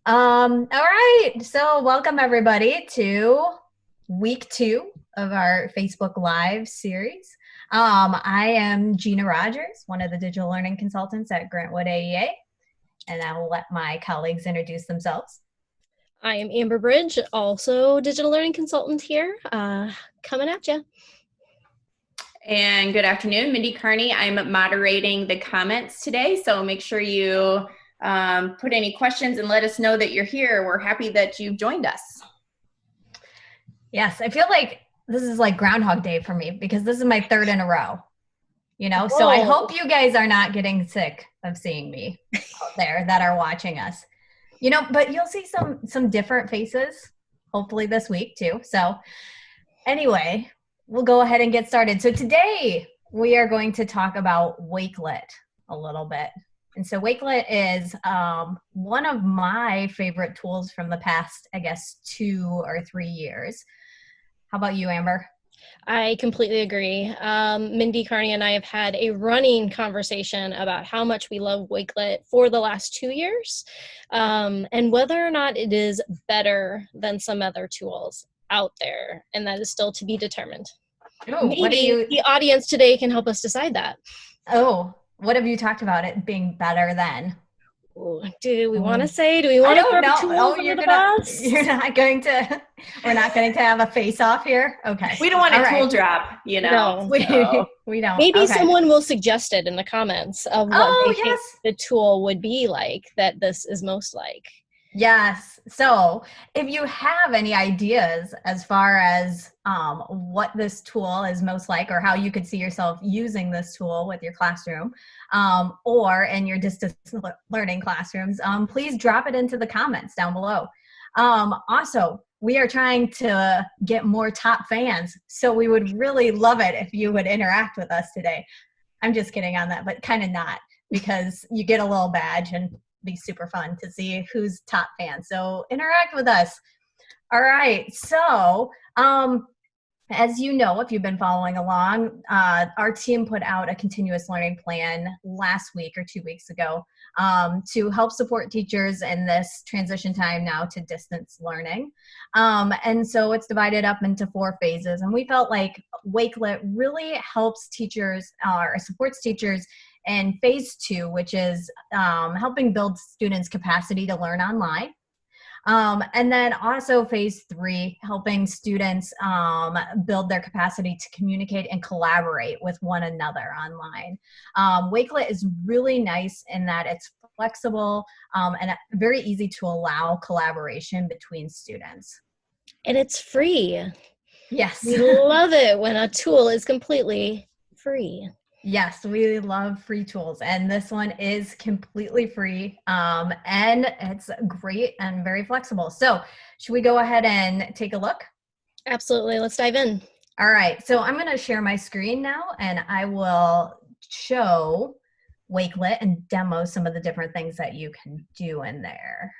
All right. So welcome everybody to week 2 of our Facebook Live series. I am Gina Rogers, one of the digital learning consultants at Grantwood AEA, and I will let my colleagues introduce themselves. I am Amber Bridge, also digital learning consultant here, coming at you. And good afternoon, Mindy Carney. I'm moderating the comments today, so make sure you put any questions and let us know that you're here. We're happy that you've joined us. Yes, I feel like this is like Groundhog Day for me because this is my 3rd in a row. So I hope you guys are not getting sick of seeing me out there that are watching us. But you'll see some different faces hopefully this week too. So anyway, we'll go ahead and get started. So today we are going to talk about Wakelet a little bit. And so Wakelet is one of my favorite tools from the past, I guess, 2 or 3 years. How about you, Amber? I completely agree. Mindy Carney and I have had a running conversation about how much we love Wakelet for the last 2 years, and whether or not it is better than some other tools out there, and that is still to be determined. Oh, Maybe the audience today can help us decide that. Oh, what have you talked about it being better than? Ooh, do we want to say? Do we want to throw tools under the bus? You're not going to. We're not going to have a face-off here. Okay. We don't want a tool drop, you know. No, we don't. Maybe someone will suggest it in the comments of what they think the tool would be like that this is most like. Yes. So if you have any ideas as far as what this tool is most like or how you could see yourself using this tool with your classroom or in your distance learning classrooms, please drop it into the comments down below. Also, we are trying to get more top fans, so we would really love it if you would interact with us today. I'm just kidding on that, but kind of not, because you get a little badge and be super fun to see who's top fan. So interact with us. All right. So as you know, if you've been following along, our team put out a continuous learning plan last week or 2 weeks ago to help support teachers in this transition time now to distance learning. And so it's divided up into 4 phases. And we felt like Wakelet really helps teachers or supports teachers in phase 2, which is helping build students' capacity to learn online. And then also phase 3, helping students build their capacity to communicate and collaborate with one another online. Wakelet is really nice in that it's flexible and very easy to allow collaboration between students. And it's free. Yes. We love it when a tool is completely free. Yes, we love free tools, and this one is completely free, and it's great and very flexible. So should we go ahead and take a look? Absolutely. Let's dive in. All right. So I'm going to share my screen now, and I will show Wakelet and demo some of the different things that you can do in there.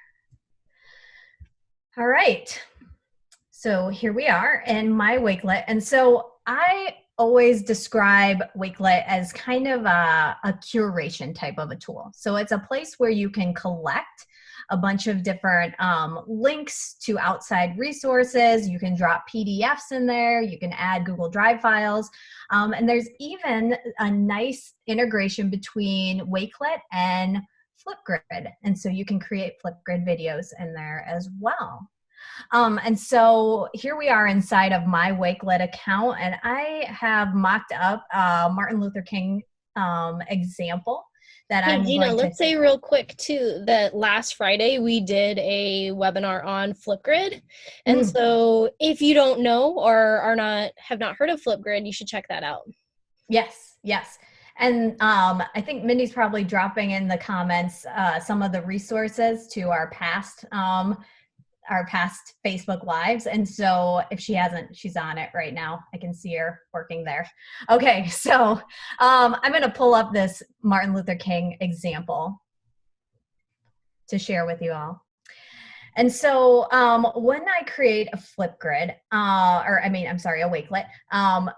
All right. So here we are in my Wakelet. And so I always describe Wakelet as kind of a curation type of a tool. So it's a place where you can collect a bunch of different links to outside resources. You can drop PDFs in there. You can add Google Drive files. And there's even a nice integration between Wakelet and Flipgrid. And so you can create Flipgrid videos in there as well. And so here we are inside of my Wakelet account, and I have mocked up a Martin Luther King example that I'm Gina, let's say real quick too that last Friday we did a webinar on Flipgrid, and so if you don't know or have not heard of Flipgrid, you should check that out. Yes, yes. And I think Mindy's probably dropping in the comments some of the resources to our past Facebook Lives. And so if she hasn't, she's on it right now. I can see her working there. Okay, so I'm going to pull up this Martin Luther King example to share with you all. And so when I create a Flipgrid, a Wakelet,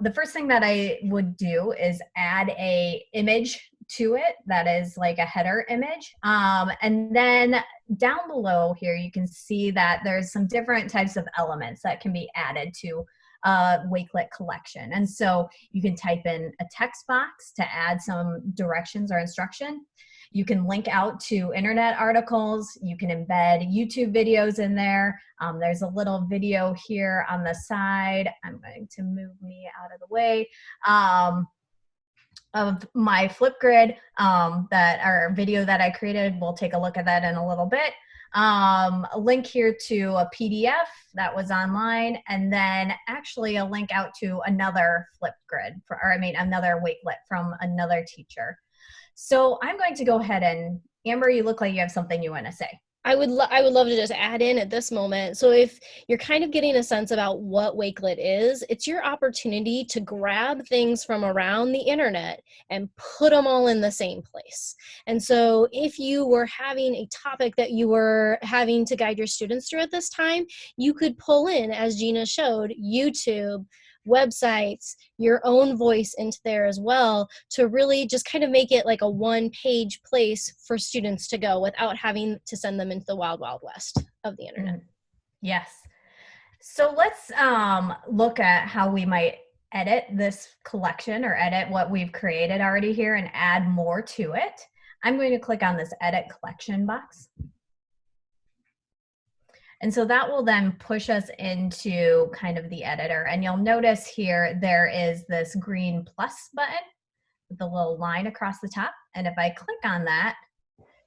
the first thing that I would do is add a image to it that is like a header image. And then down below here, you can see that there's some different types of elements that can be added to a Wakelet collection. And so you can type in a text box to add some directions or instruction. You can link out to internet articles. You can embed YouTube videos in there. There's a little video here on the side. I'm going to move me out of the way. Of my Flipgrid our video that I created. We'll take a look at that in a little bit. A link here to a PDF that was online, and then actually a link out to another Flipgrid, another Wakelet from another teacher. So I'm going to go ahead and, Amber, you look like you have something you want to say. I would love to just add in at this moment. So if you're kind of getting a sense about what Wakelet is, it's your opportunity to grab things from around the internet and put them all in the same place. And so if you were having a topic that you were having to guide your students through at this time, you could pull in, as Gina showed, YouTube, websites, your own voice into there as well, to really just kind of make it like a one-page place for students to go without having to send them into the wild, wild west of the internet. Yes. So let's look at how we might edit this collection or edit what we've created already here and add more to it. I'm going to click on this edit collection box. And so that will then push us into kind of the editor. And you'll notice here there is this green plus button with the little line across the top. And if I click on that,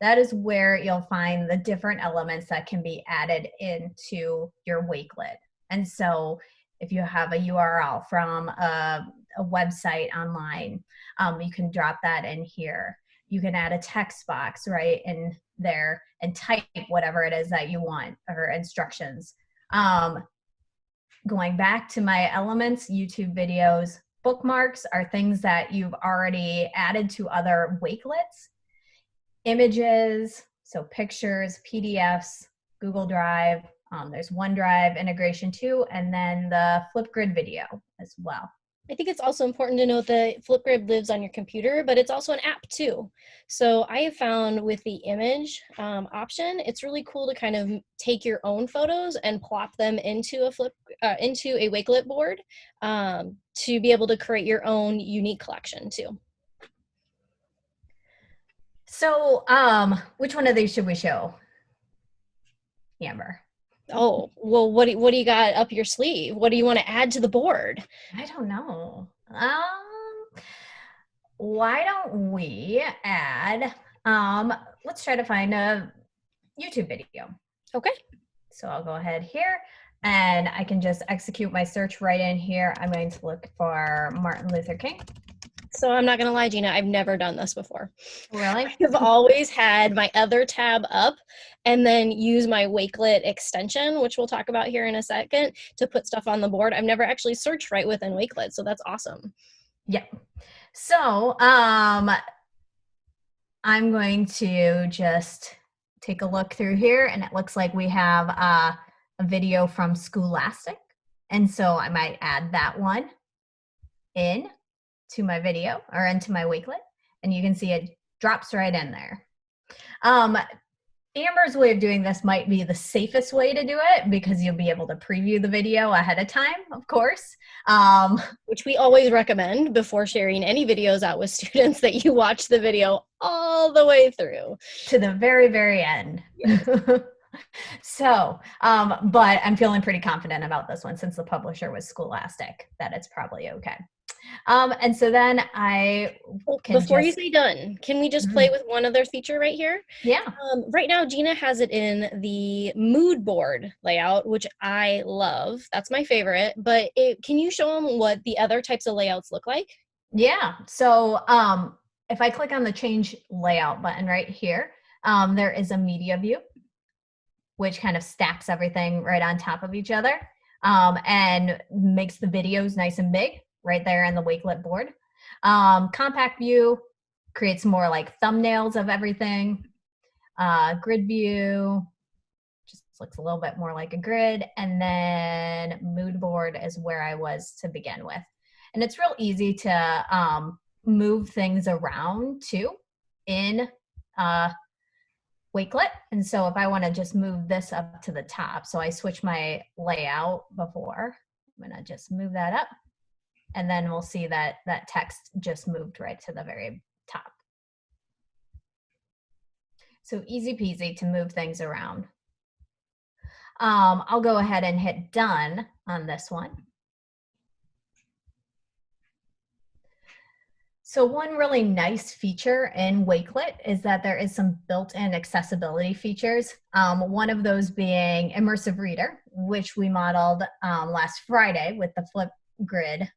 that is where you'll find the different elements that can be added into your Wakelet. And so if you have a URL from a website online, you can drop that in here. You can add a text box right in there and type whatever it is that you want or instructions. Going back to my elements, YouTube videos, bookmarks are things that you've already added to other Wakelets. Images, so pictures, PDFs, Google Drive, there's OneDrive integration too, and then the Flipgrid video as well. I think it's also important to note that Flipgrid lives on your computer, but it's also an app too. So I have found with the image option, it's really cool to kind of take your own photos and plop them into a Wakelet board to be able to create your own unique collection too. So which one of these should we show, Amber? Oh, well, what do you got up your sleeve? What do you want to add to the board? I don't know. Why don't we add, let's try to find a YouTube video. Okay. So I'll go ahead here and I can just execute my search right in here. I'm going to look for Martin Luther King. So I'm not going to lie, Gina, I've never done this before. Really? I've always had my other tab up and then use my Wakelet extension, which we'll talk about here in a second, to put stuff on the board. I've never actually searched right within Wakelet, so that's awesome. Yeah. So I'm going to just take a look through here, and it looks like we have a video from Scholastic. And so I might add that one in to my video or into my Wakelet, and you can see it drops right in there. Amber's way of doing this might be the safest way to do it because you'll be able to preview the video ahead of time, of course. Which we always recommend before sharing any videos out with students, that you watch the video all the way through. To the very, very end. Yes. So, but I'm feeling pretty confident about this one since the publisher was Scholastic, that it's probably okay. And so then before you say done, can we just play with one other feature right here? Yeah. Right now, Gina has it in the mood board layout, which I love. That's my favorite. But can you show them what the other types of layouts look like? Yeah. So if I click on the change layout button right here, there is a media view, which kind of stacks everything right on top of each other and makes the videos nice and big right there in the Wakelet board. Compact view creates more like thumbnails of everything. Grid view just looks a little bit more like a grid. And then mood board is where I was to begin with. And it's real easy to move things around too in Wakelet. And so if I want to just move this up to the top, so I switch my layout before, I'm going to just move that up. And then we'll see that that text just moved right to the very top. So easy peasy to move things around. I'll go ahead and hit done on this one. So one really nice feature in Wakelet is that there is some built-in accessibility features. One of those being Immersive Reader, which we modeled last Friday with the Flipgrid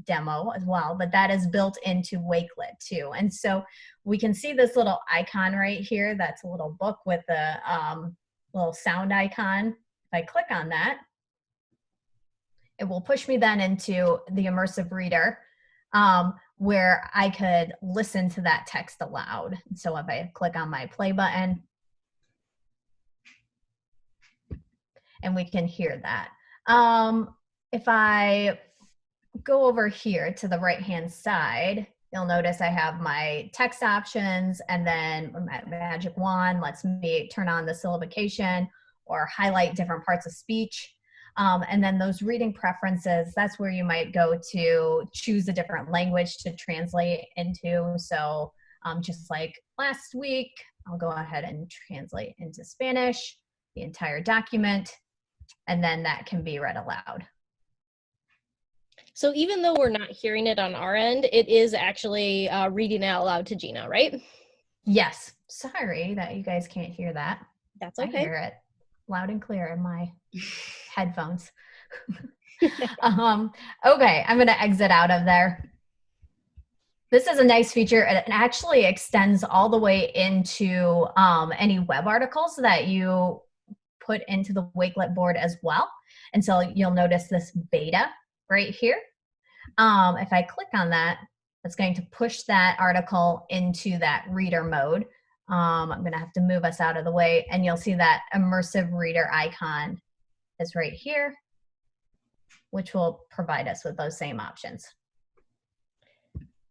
demo as well, but that is built into Wakelet too. And so we can see this little icon right here. That's a little book with a little sound icon. If I click on that, it will push me then into the Immersive Reader, where I could listen to that text aloud. So if I click on my play button, and we can hear that. If I go over here to the right-hand side, you'll notice I have my text options, and then my magic wand lets me turn on the syllabication or highlight different parts of speech. And then those reading preferences, that's where you might go to choose a different language to translate into. So just like last week, I'll go ahead and translate into Spanish, the entire document, and then that can be read aloud. So even though we're not hearing it on our end, it is actually reading it out loud to Gina, right? Yes. Sorry that you guys can't hear that. That's okay. I hear it loud and clear in my headphones. Okay, I'm going to exit out of there. This is a nice feature. It actually extends all the way into any web articles that you put into the Wakelet board as well. And so you'll notice this beta right here. If I click on that, it's going to push that article into that reader mode. I'm going to have to move us out of the way, and you'll see that Immersive Reader icon is right here, which will provide us with those same options.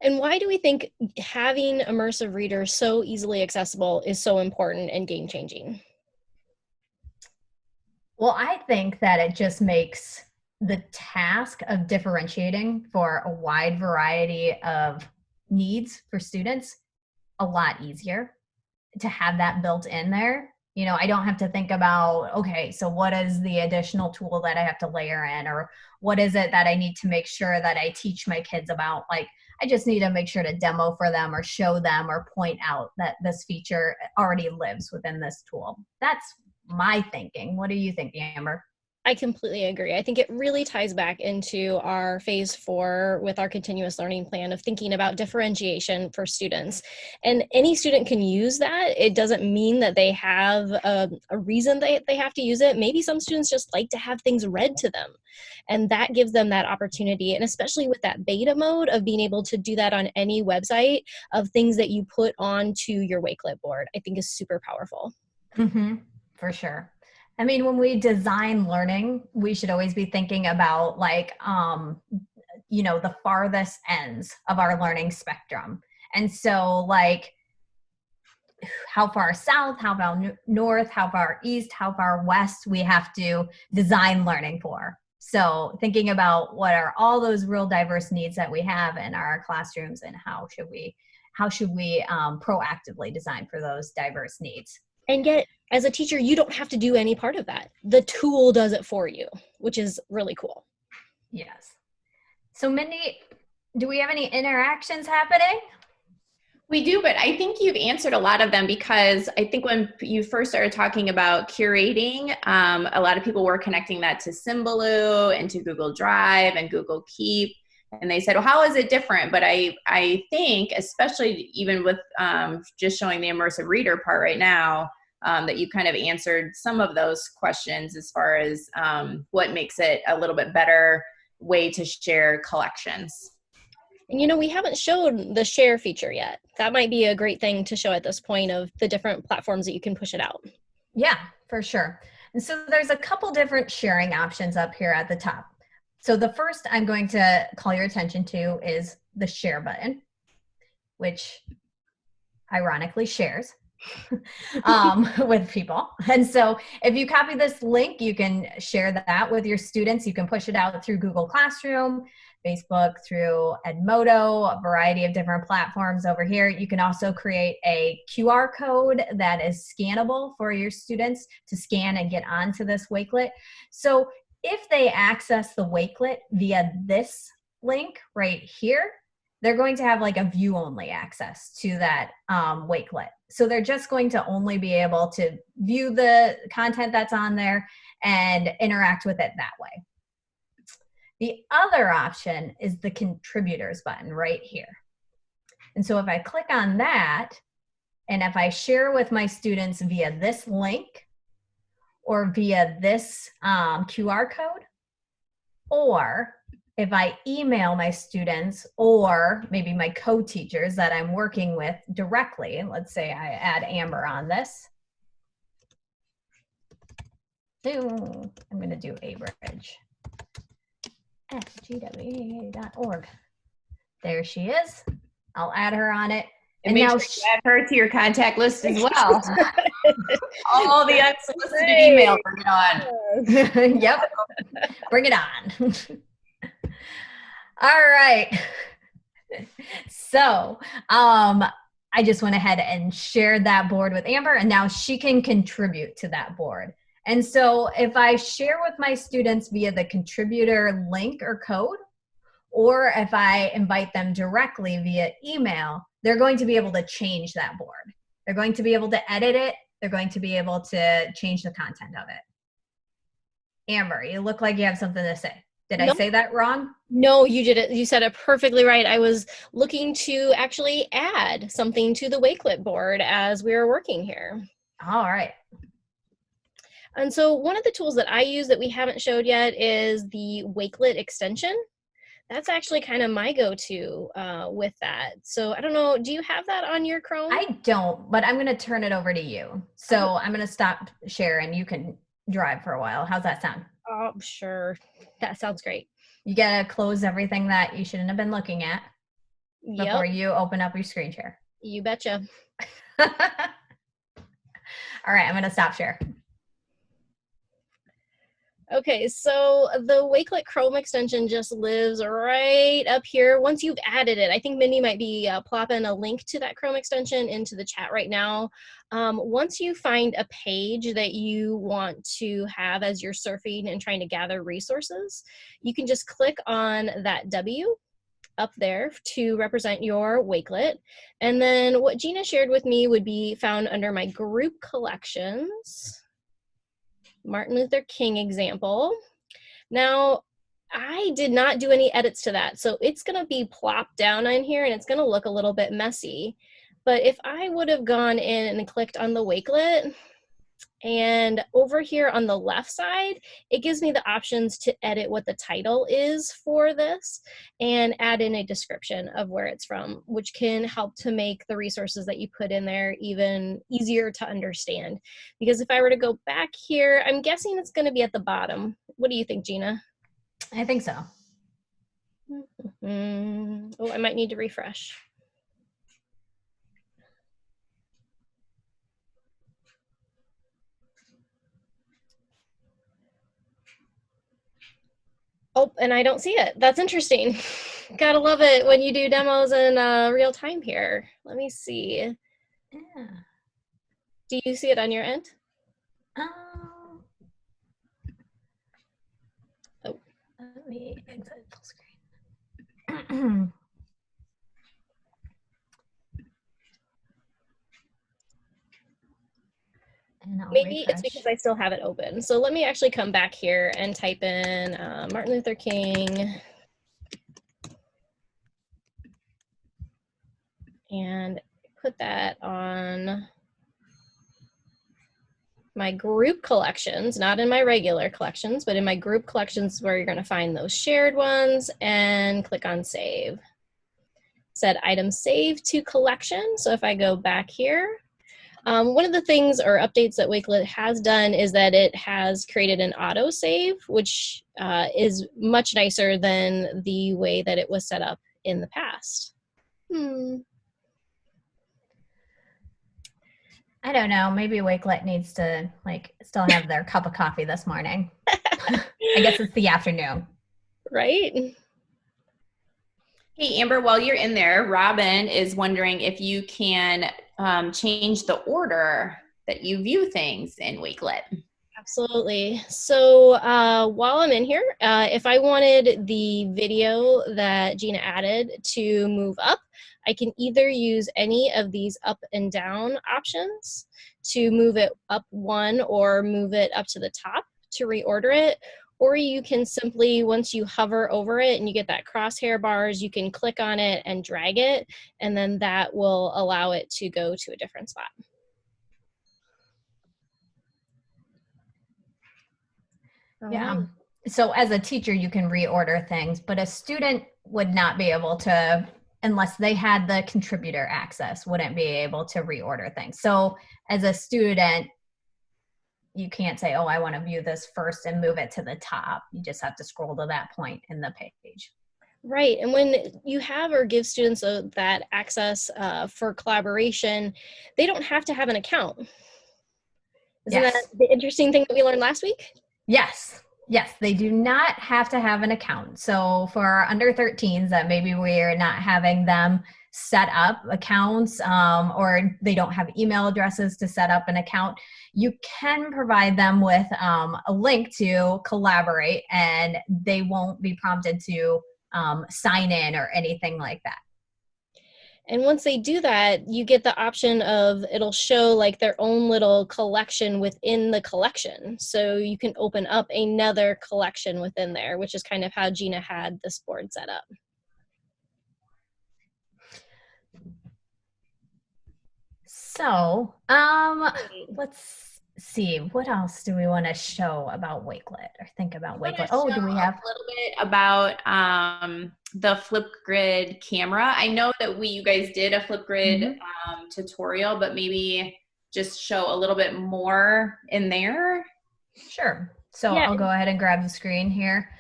And why do we think having Immersive Reader so easily accessible is so important and game-changing? Well, I think that it just makes the task of differentiating for a wide variety of needs for students a lot easier to have that built in there. You know, I don't have to think about, okay, so what is the additional tool that I have to layer in, or what is it that I need to make sure that I teach my kids about? Like, I just need to make sure to demo for them or show them or point out that this feature already lives within this tool. That's my thinking. What do you think, Amber? I completely agree. I think it really ties back into our phase 4 with our continuous learning plan of thinking about differentiation for students. And any student can use that. It doesn't mean that they have a reason they have to use it. Maybe some students just like to have things read to them. And that gives them that opportunity. And especially with that beta mode of being able to do that on any website of things that you put onto your Wakelet board, I think is super powerful. Mm-hmm, for sure. I mean, when we design learning, we should always be thinking about like, you know, the farthest ends of our learning spectrum. And so like how far south, how far north, how far east, how far west we have to design learning for. So thinking about what are all those real diverse needs that we have in our classrooms, and how should we proactively design for those diverse needs. And yet, as a teacher, you don't have to do any part of that. The tool does it for you, which is really cool. Yes. So Mindy, do we have any interactions happening? We do, but I think you've answered a lot of them, because I think when you first started talking about curating, a lot of people were connecting that to Symbaloo and to Google Drive and Google Keep. And they said, well, how is it different? But I think, especially even with just showing the Immersive Reader part right now, that you kind of answered some of those questions as far as what makes it a little bit better way to share collections. And, you know, we haven't showed the share feature yet. That might be a great thing to show at this point of the different platforms that you can push it out. Yeah, for sure. And so there's a couple different sharing options up here at the top. So the first I'm going to call your attention to is the share button. which ironically shares with people. And so if you copy this link, you can share that with your students. You can push it out through Google Classroom, Facebook, through Edmodo, a variety of different platforms over here. You can also create a QR code that is scannable for your students to scan and get onto this Wakelet. So if they access the Wakelet via this link right here, they're going to have like a view only access to that Wakelet. So they're just going to only be able to view the content that's on there and interact with it that way. The other option is the contributors button right here. And so if I click on that, and if I share with my students via this link or via this QR code, or if I email my students or maybe my co-teachers that I'm working with directly, let's say I add Amber on this. I'm going to do abridge at gwa.org. There she is. I'll add her on it. And now sure you add her to your contact list as well. All the unsolicited emails, bring it on. Yep, bring it on. All right. So I just went ahead and shared that board with Amber, and now she can contribute to that board. And so if I share with my students via the contributor link or code, or if I invite them directly via email, they're going to be able to change that board. They're going to be able to edit it. They're going to be able to change the content of it. Amber, you look like you have something to say. Did I say that wrong? No, you did it. You said it perfectly right. I was looking to actually add something to the Wakelet board as we were working here. All right. And so one of the tools that I use that we haven't showed yet is the Wakelet extension. That's actually kind of my go-to with that. So I don't know, do you have that on your Chrome? I don't, but I'm going to turn it over to you. So I'm going to stop sharing. You can drive for a while. How's that sound? Oh, sure. That sounds great. You got to close everything that you shouldn't have been looking at before you open up your screen share. You betcha. All right, I'm going to stop share. Okay, so the Wakelet Chrome extension just lives right up here. Once you've added it, I think Mindy might be plopping a link to that Chrome extension into the chat right now. Once you find a page that you want to have as you're surfing and trying to gather resources, you can just click on that W up there to represent your Wakelet. And then what Gina shared with me would be found under my group collections. Martin Luther King example. Now, I did not do any edits to that, so it's going to be plopped down in here and it's going to look a little bit messy. But if I would have gone in and clicked on the Wakelet, and over here on the left side, it gives me the options to edit what the title is for this and add in a description of where it's from, which can help to make the resources that you put in there even easier to understand. Because if I were to go back here, I'm guessing it's going to be at the bottom. What do you think, Gina? I think so. Oh, I might need to refresh. Oh, and I don't see it. That's interesting. Gotta love it when you do demos in real time here. Let me see. Yeah. Do you see it on your end? Oh. Let me exit full screen. Maybe it's because I still have it open. So let me actually come back here and type in Martin Luther King and put that on my group collections, not in my regular collections, but in my group collections where you're going to find those shared ones, and click on save. Set item save to collection. So if I go back here, one of the things or updates that Wakelet has done is that it has created an auto save, which is much nicer than the way that it was set up in the past. I don't know. Maybe Wakelet needs to like still have their cup of coffee this morning. I guess it's the afternoon. Right? Hey, Amber, while you're in there, Robin is wondering if you can change the order that you view things in Wakelet. Absolutely. So while I'm in here, if I wanted the video that Gina added to move up, I can either use any of these up and down options to move it up one or move it up to the top to reorder it. Or you can simply, once you hover over it and you get that crosshair bars, you can click on it and drag it, and then that will allow it to go to a different spot. Yeah. So as a teacher, you can reorder things, but a student would not be able to, unless they had the contributor access, wouldn't be able to reorder things. So as a student, you can't say, oh, I want to view this first and move it to the top. You just have to scroll to that point in the page. Right. And when you have or give students that access for collaboration, they don't have to have an account. Isn't that the interesting thing that we learned last week? Yes. Yes, they do not have to have an account. So for our under 13s that maybe we're not having them set up accounts or they don't have email addresses to set up an account, you can provide them with a link to collaborate and they won't be prompted to sign in or anything like that. And once they do that, you get the option of, it'll show like their own little collection within the collection. So you can open up another collection within there, which is kind of how Gina had this board set up. So let's see, what else do we want to show about Wakelet or think about Wakelet? Oh, do we have a little bit about the Flipgrid camera? I know that you guys did a Flipgrid tutorial, but maybe just show a little bit more in there. Sure. So yeah. I'll go ahead and grab the screen here.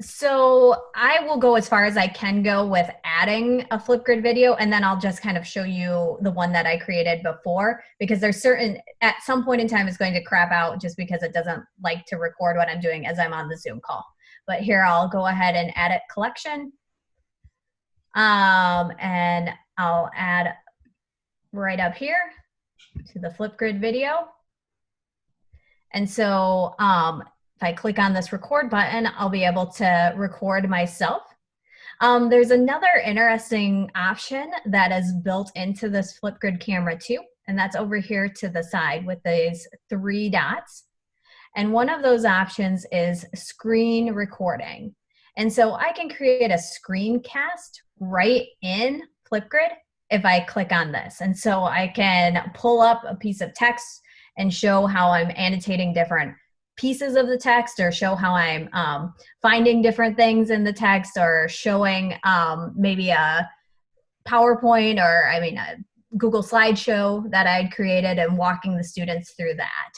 So I will go as far as I can go with adding a Flipgrid video, and then I'll just kind of show you the one that I created before, because there's at some point in time it's going to crap out just because it doesn't like to record what I'm doing as I'm on the Zoom call. But here I'll go ahead and edit collection. And I'll add right up here to the Flipgrid video. And so if I click on this record button, I'll be able to record myself. There's another interesting option that is built into this Flipgrid camera too, and that's over here to the side with these 3 dots. And one of those options is screen recording. And so I can create a screencast right in Flipgrid if I click on this. And so I can pull up a piece of text and show how I'm annotating different pieces of the text, or show how I'm finding different things in the text, or showing maybe a PowerPoint or a Google slideshow that I'd created and walking the students through that.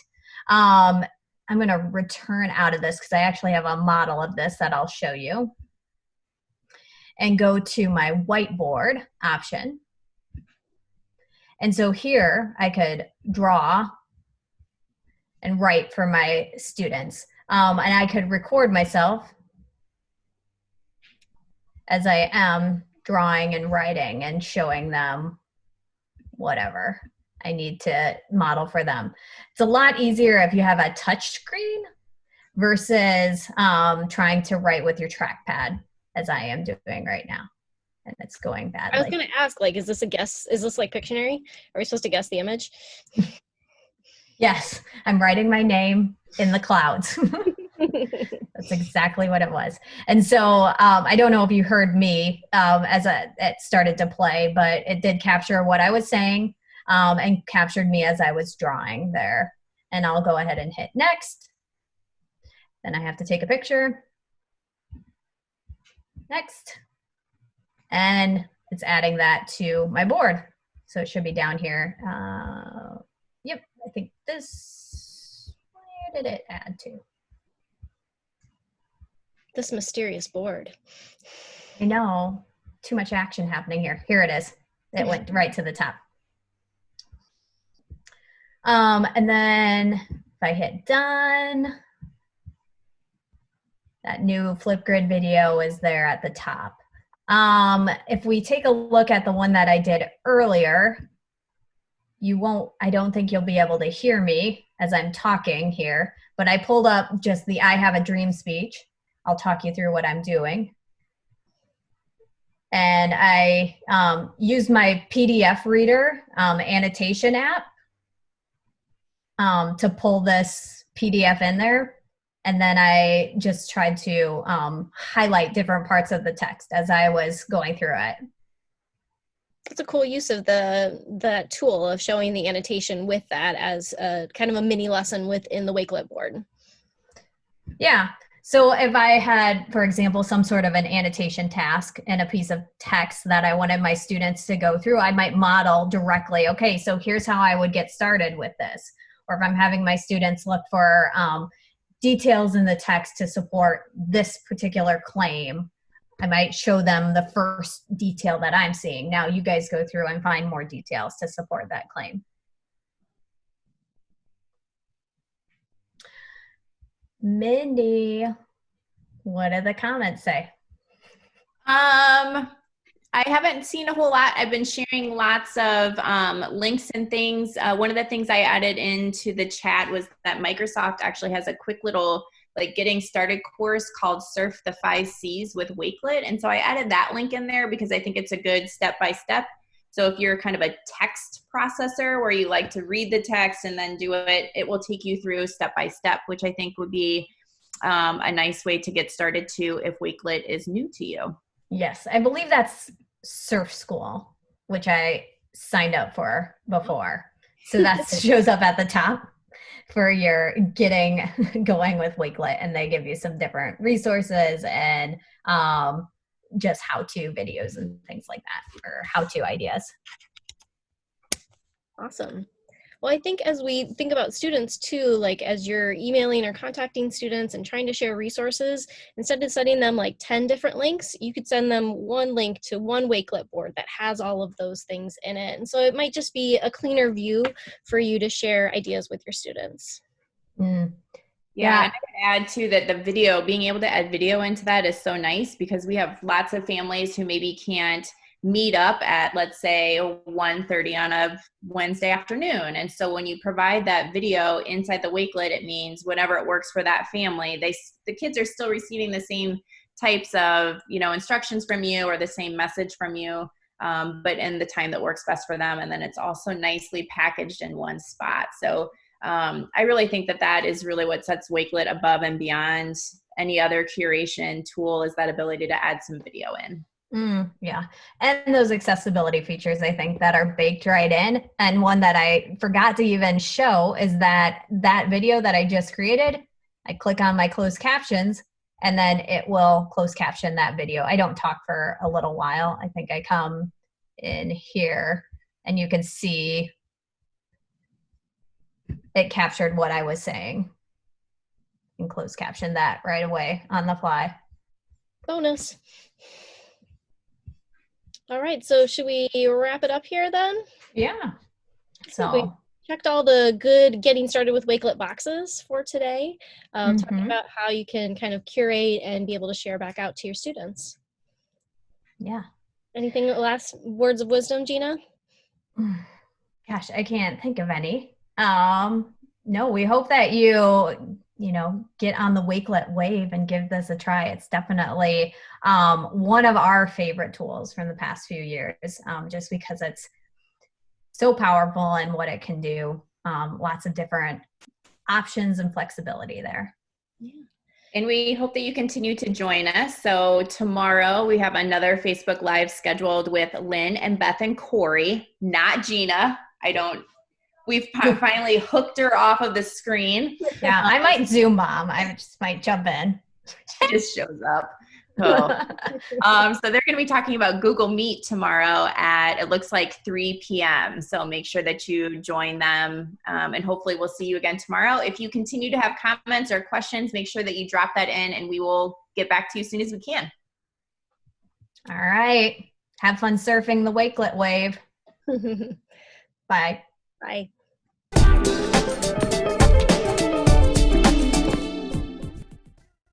I'm going to return out of this because I actually have a model of this that I'll show you, and go to my whiteboard option. And so here I could draw and write for my students. And I could record myself as I am drawing and writing and showing them whatever I need to model for them. It's a lot easier if you have a touch screen versus trying to write with your trackpad, as I am doing right now. And it's going badly. I was going to ask, like, is this a guess? Is this like Pictionary? Are we supposed to guess the image? Yes, I'm writing my name in the clouds. That's exactly what it was. And so I don't know if you heard me as it started to play, but it did capture what I was saying and captured me as I was drawing there. And I'll go ahead and hit next. Then I have to take a picture. Next. And it's adding that to my board. So it should be down here. Yep, I think this, where did it add to? This mysterious board. I know, too much action happening here. Here it is. It went right to the top. And then if I hit done, that new Flipgrid video is there at the top. If we take a look at the one that I did earlier, I don't think you'll be able to hear me as I'm talking here, but I pulled up just the I have a dream speech. I'll talk you through what I'm doing. And I used my PDF reader annotation app to pull this PDF in there. And then I just tried to highlight different parts of the text as I was going through it. It's a cool use of the tool of showing the annotation with that as a kind of a mini lesson within the Wakelet board. Yeah. So if I had, for example, some sort of an annotation task and a piece of text that I wanted my students to go through, I might model directly, okay, so here's how I would get started with this. Or if I'm having my students look for details in the text to support this particular claim, I might show them the first detail that I'm seeing. Now you guys go through and find more details to support that claim. Mindy, what do the comments say? I haven't seen a whole lot. I've been sharing lots of links and things. One of the things I added into the chat was that Microsoft actually has a quick little getting started course called Surf the 5 C's with Wakelet. And so I added that link in there because I think it's a good step-by-step. So if you're kind of a text processor where you like to read the text and then do it, it will take you through step-by-step, which I think would be a nice way to get started too if Wakelet is new to you. Yes, I believe that's Surf School, which I signed up for before. So that shows up at the top for your getting going with Wakelet, and they give you some different resources and just how-to videos and things like that, or how-to ideas. Awesome. Well, I think as we think about students too, like as you're emailing or contacting students and trying to share resources, instead of sending them like 10 different links, you could send them one link to one Wakelet board that has all of those things in it. And so it might just be a cleaner view for you to share ideas with your students. Mm. Yeah, and I would add too that the video, being able to add video into that is so nice because we have lots of families who maybe can't meet up at, let's say, 1:30 on a Wednesday afternoon. And so when you provide that video inside the Wakelet, it means whenever it works for that family, the kids are still receiving the same types of, instructions from you or the same message from you, but in the time that works best for them. And then it's also nicely packaged in one spot. So I really think that is really what sets Wakelet above and beyond any other curation tool, is that ability to add some video in. Yeah. And those accessibility features, I think, that are baked right in. And one that I forgot to even show is that video that I just created, I click on my closed captions and then it will close caption that video. I don't talk for a little while. I think I come in here and you can see it captured what I was saying and closed caption that right away on the fly. Bonus. All right, so should we wrap it up here then? Yeah. So we checked all the good getting started with Wakelet boxes for today. Talking about how you can kind of curate and be able to share back out to your students. Yeah. Anything, last words of wisdom, Gina? Gosh, I can't think of any. No, we hope that you get on the Wakelet wave and give this a try. It's definitely one of our favorite tools from the past few years, just because it's so powerful and what it can do. Lots of different options and flexibility there. Yeah. And we hope that you continue to join us. So tomorrow we have another Facebook Live scheduled with Lynn and Beth and Corey, not Gina. We've finally hooked her off of the screen. Yeah, I might Zoom mom. I just might jump in. She just shows up. So they're going to be talking about Google Meet tomorrow at, it looks like 3 p.m. So make sure that you join them, and hopefully we'll see you again tomorrow. If you continue to have comments or questions, make sure that you drop that in and we will get back to you as soon as we can. All right. Have fun surfing the Wakelet wave. Bye. Bye. you.